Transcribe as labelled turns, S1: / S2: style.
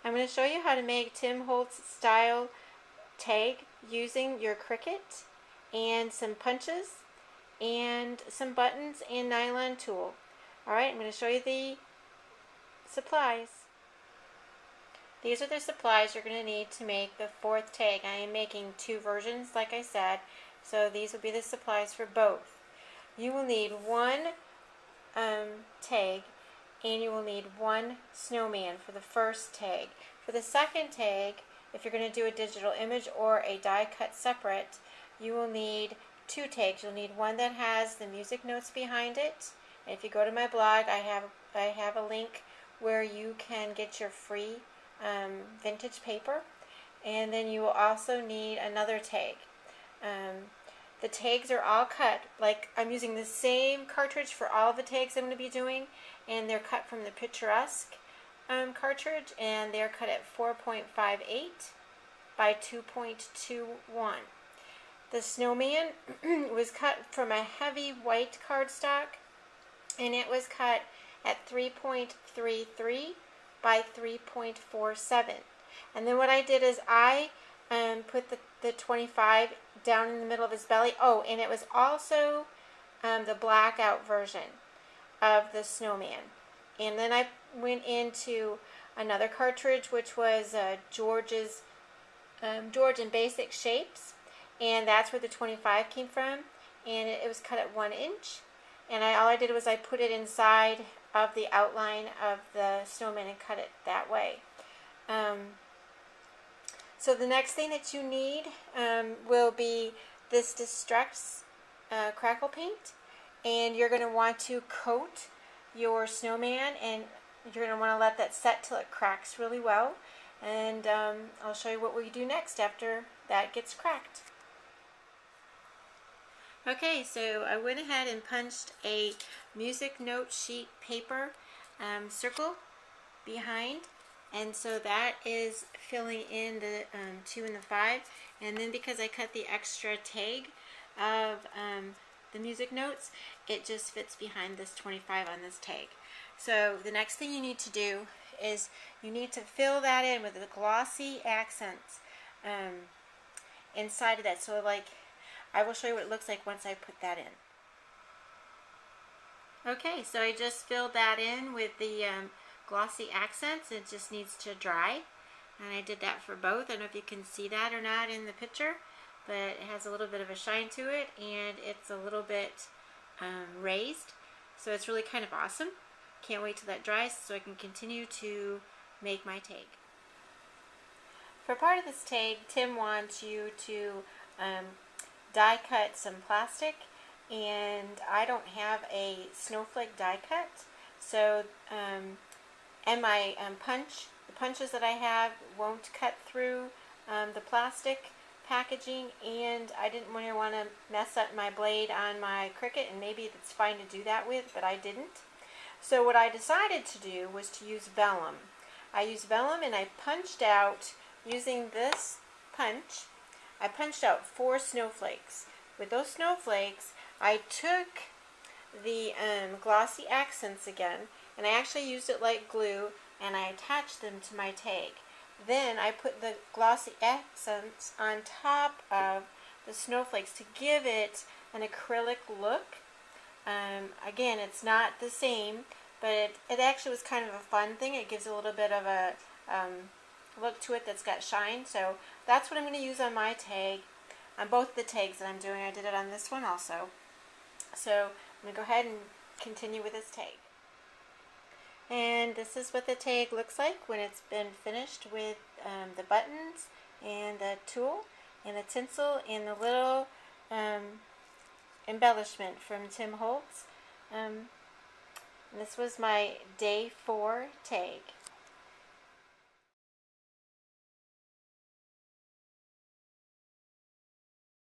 S1: I'm going to show you how to make Tim Holtz style tag using your Cricut and some punches and some buttons and nylon tool. Alright, I'm going to show you the supplies. These are the supplies you're going to need to make the fourth tag. I am making two versions, like I said, so these will be the supplies for both. You will need one tag, and you will need one snowman for the first tag. For the second tag, if you're going to do a digital image or a die cut separate, you will need two tags. You'll need one that has the music notes behind it. And if you go to my blog, I have a link where you can get your free vintage paper. And then you will also need another tag. The tags are all cut, like I'm using the same cartridge for all the tags I'm going to be doing, and they're cut from the Picturesque cartridge, and they're cut at 4.58 by 2.21. The snowman was cut from a heavy white cardstock, and it was cut at 3.33 by 3.47. And then what I did is I put the 25 down in the middle of his belly. Oh, and it was also the blackout version of the snowman. And then I went into another cartridge, which was George in Basic Shapes, and that's where the 25 came from, and it was cut at 1 inch. And all I did was I put it inside of the outline of the snowman and cut it that way. So the next thing that you need will be this Distress crackle paint, and you're going to want to coat your snowman, and you're going to want to let that set till it cracks really well. And I'll show you what we do next after that gets cracked. Okay, so I went ahead and punched a music note sheet paper circle behind, and so that is filling in the 2 and the 5. And then because I cut the extra tag of the music notes, it just fits behind this 25 on this tag. So the next thing you need to do is you need to fill that in with the glossy accents inside of that. So like, I will show you what it looks like once I put that in. Okay, so I just filled that in with the glossy accents. It just needs to dry, and I did that for both. I don't know if you can see that or not in the picture, but it has a little bit of a shine to it, and it's a little bit raised, so it's really kind of awesome. Can't wait till that dries so I can continue to make my tag. For part of this tag, Tim wants you to die cut some plastic, and I don't have a snowflake die cut, so and my the punches that I have won't cut through the plastic packaging, and I didn't want to mess up my blade on my Cricut, and maybe it's fine to do that with, but I didn't. So what I decided to do was to use vellum. I used vellum, and I punched out, using this punch, I punched out 4 snowflakes. With those snowflakes, I took the glossy accents again, and I actually used it like glue, and I attached them to my tag. Then I put the glossy accents on top of the snowflakes to give it an acrylic look. Again, it's not the same, but it actually was kind of a fun thing. It gives a little bit of a look to it that's got shine. So that's what I'm going to use on my tag, on both the tags that I'm doing. I did it on this one also. So I'm going to go ahead and continue with this tag. And this is what the tag looks like when it's been finished with the buttons and the tool and the tinsel and the little embellishment from Tim Holtz. This was my day 4 tag.